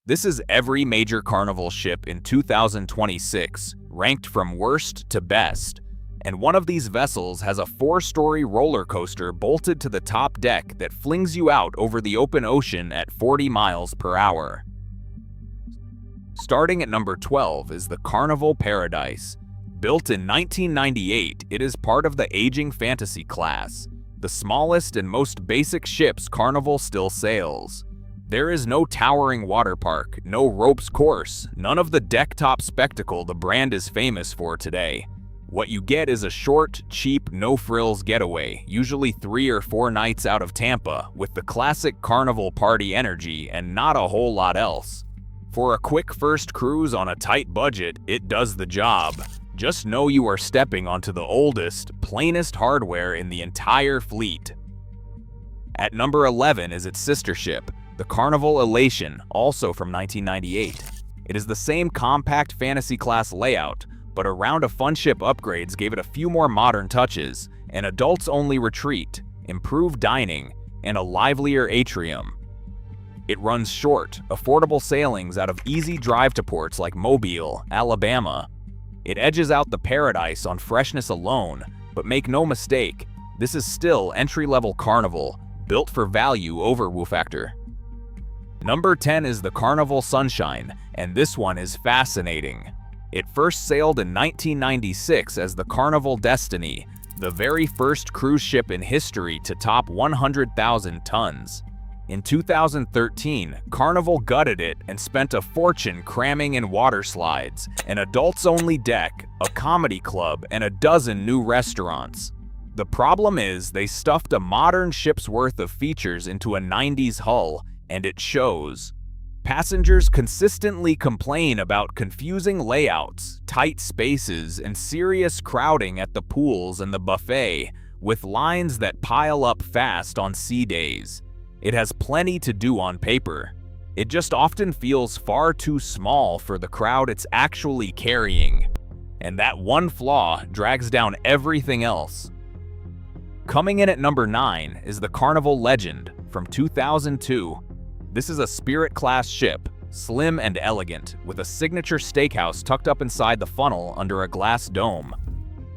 This is every major Carnival ship in 2026, ranked from worst to best. And one of these vessels has a 4-story roller coaster bolted to the top deck that flings you out over the open ocean at 40 miles per hour. Starting at number 12 is the Carnival Paradise. Built in 1998, it is part of the aging fantasy class, the smallest and most basic ships Carnival still sails. There is no towering water park, no ropes course, none of the deck-top spectacle the brand is famous for today. What you get is a short, cheap, no-frills getaway, usually 3 or 4 nights out of Tampa, with the classic Carnival party energy and not a whole lot else. For a quick first cruise on a tight budget, it does the job. Just know you are stepping onto the oldest, plainest hardware in the entire fleet. At number 11 is its sister ship, the Carnival Elation, also from 1998. It is the same compact fantasy class layout, but a round of fun ship upgrades gave it a few more modern touches, an adults-only retreat, improved dining, and a livelier atrium. It runs short, affordable sailings out of easy drive-to ports like Mobile, Alabama. It edges out the Paradise on freshness alone, but make no mistake, this is still entry-level Carnival, built for value over woo factor. Number 10 is the Carnival Sunshine, and this one is fascinating. It first sailed in 1996 as the Carnival Destiny, the very first cruise ship in history to top 100,000 tons. In 2013, Carnival gutted it and spent a fortune cramming in water slides, an adults-only deck, a comedy club, and a dozen new restaurants. The problem is they stuffed a modern ship's worth of features into a 90s hull, and it shows. Passengers consistently complain about confusing layouts, tight spaces, and serious crowding at the pools and the buffet, with lines that pile up fast on sea days. It has plenty to do on paper. It just often feels far too small for the crowd it's actually carrying. And that one flaw drags down everything else. Coming in at number 9 is the Carnival Legend from 2002. This is a Spirit-class ship, slim and elegant, with a signature steakhouse tucked up inside the funnel under a glass dome.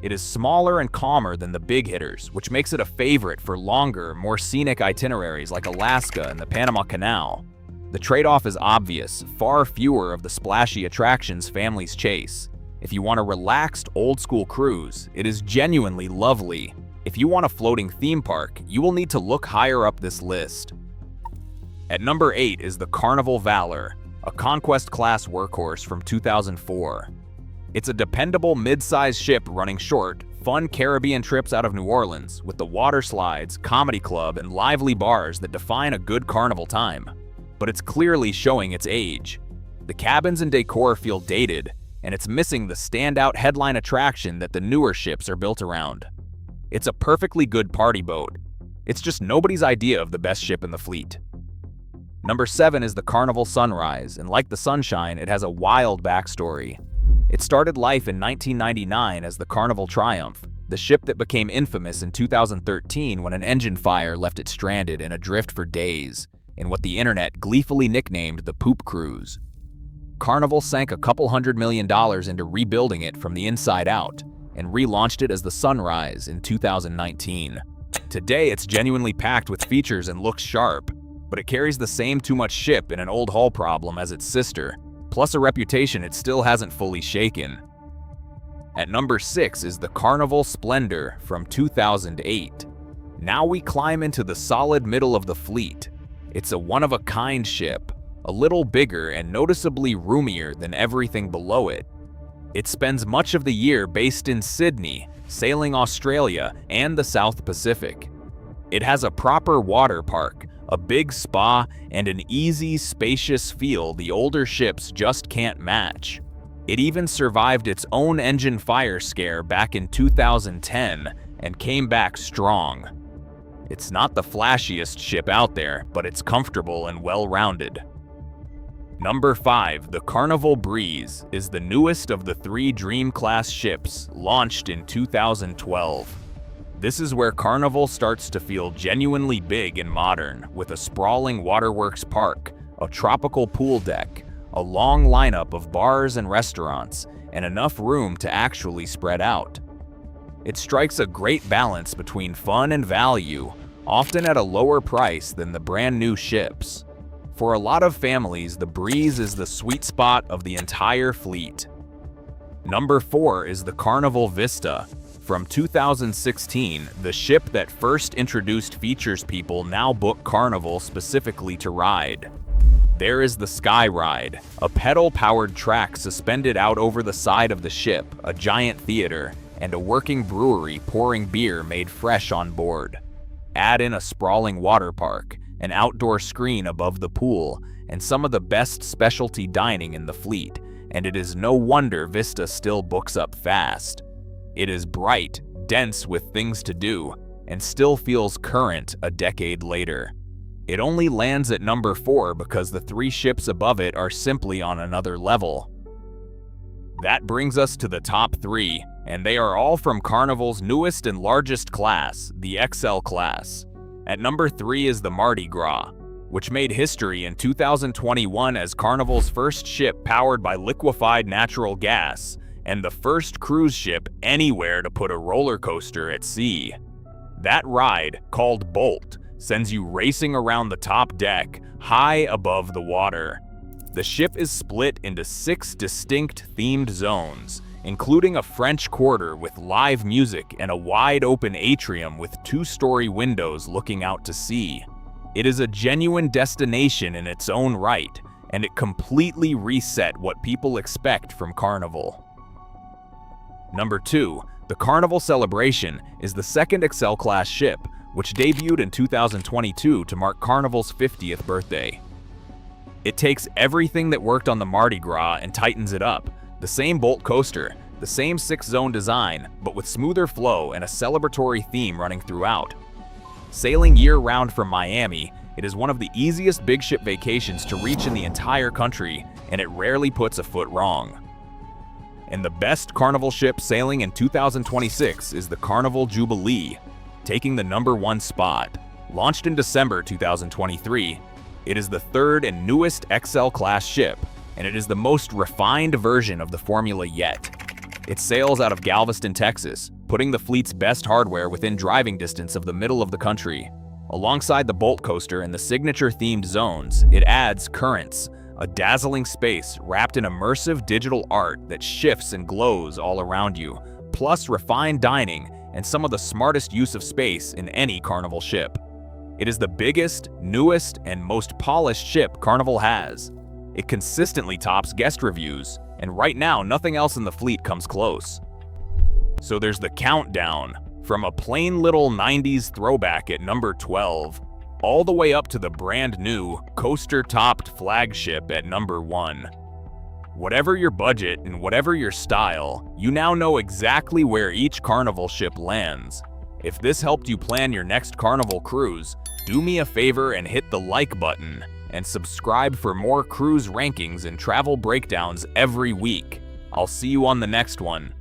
It is smaller and calmer than the big hitters, which makes it a favorite for longer, more scenic itineraries like Alaska and the Panama Canal. The trade-off is obvious, far fewer of the splashy attractions families chase. If you want a relaxed, old-school cruise, it is genuinely lovely. If you want a floating theme park, you will need to look higher up this list. At number 8 is the Carnival Valor, a Conquest-class workhorse from 2004. It's a dependable mid-size ship running short, fun Caribbean trips out of New Orleans with the water slides, comedy club, and lively bars that define a good Carnival time. But it's clearly showing its age. The cabins and decor feel dated, and it's missing the standout headline attraction that the newer ships are built around. It's a perfectly good party boat. It's just nobody's idea of the best ship in the fleet. Number 7 is the Carnival Sunrise, and like the Sunshine, it has a wild backstory. It started life in 1999 as the Carnival Triumph, the ship that became infamous in 2013 when an engine fire left it stranded and adrift for days, in what the internet gleefully nicknamed the Poop Cruise. Carnival sank a couple $100 million into rebuilding it from the inside out, and relaunched it as the Sunrise in 2019. Today, it's genuinely packed with features and looks sharp, but it carries the same too much ship in an old hull problem as its sister, plus a reputation it still hasn't fully shaken. At number 6 is the Carnival Splendor from 2008. Now we climb into the solid middle of the fleet. It's a one-of-a-kind ship, a little bigger and noticeably roomier than everything below it. It spends much of the year based in Sydney, sailing Australia and the South Pacific. It has a proper water park, a big spa, and an easy, spacious feel the older ships just can't match. It even survived its own engine fire scare back in 2010 and came back strong. It's not the flashiest ship out there, but it's comfortable and well-rounded. Number 5, the Carnival Breeze, is the newest of the 3 Dream-class ships, launched in 2012. This is where Carnival starts to feel genuinely big and modern, with a sprawling waterworks park, a tropical pool deck, a long lineup of bars and restaurants, and enough room to actually spread out. It strikes a great balance between fun and value, often at a lower price than the brand new ships. For a lot of families, the Breeze is the sweet spot of the entire fleet. Number 4 is the Carnival Vista. From 2016, the ship that first introduced features people now book Carnival specifically to ride. There is the Sky Ride, a pedal-powered track suspended out over the side of the ship, a giant theater, and a working brewery pouring beer made fresh on board. Add in a sprawling water park, an outdoor screen above the pool, and some of the best specialty dining in the fleet, and it is no wonder Vista still books up fast. It is bright, dense with things to do, and still feels current a decade later. It only lands at number 4 because the 3 ships above it are simply on another level. That brings us to the top 3, and they are all from Carnival's newest and largest class, the XL class. At number 3 is the Mardi Gras, which made history in 2021 as Carnival's first ship powered by liquefied natural gas, and the first cruise ship anywhere to put a roller coaster at sea. That ride, called Bolt, sends you racing around the top deck, high above the water. The ship is split into 6 distinct themed zones, including a French Quarter with live music and a wide-open atrium with 2-story windows looking out to sea. It is a genuine destination in its own right, and it completely reset what people expect from Carnival. Number 2, the Carnival Celebration is the second XL class ship, which debuted in 2022 to mark Carnival's 50th birthday. It takes everything that worked on the Mardi Gras and tightens it up. The same Bolt coaster, the same 6-zone design, but with smoother flow and a celebratory theme running throughout. Sailing year-round from Miami, it is one of the easiest big ship vacations to reach in the entire country, and it rarely puts a foot wrong. And the best Carnival ship sailing in 2026 is the Carnival Jubilee, taking the number 1 spot. Launched in December 2023, it is the 3rd and newest XL class ship, and it is the most refined version of the formula yet. It sails out of Galveston, Texas, putting the fleet's best hardware within driving distance of the middle of the country. Alongside the Bolt coaster and the signature-themed zones, it adds Currents, a dazzling space wrapped in immersive digital art that shifts and glows all around you, plus refined dining and some of the smartest use of space in any Carnival ship. It is the biggest, newest, and most polished ship Carnival has. It consistently tops guest reviews, and right now nothing else in the fleet comes close. So there's the countdown, from a plain little 90s throwback at number 12, all the way up to the brand new, coaster-topped flagship at number 1. Whatever your budget and whatever your style, you now know exactly where each Carnival ship lands. If this helped you plan your next Carnival cruise, do me a favor and hit the like button, and subscribe for more cruise rankings and travel breakdowns every week. I'll see you on the next one.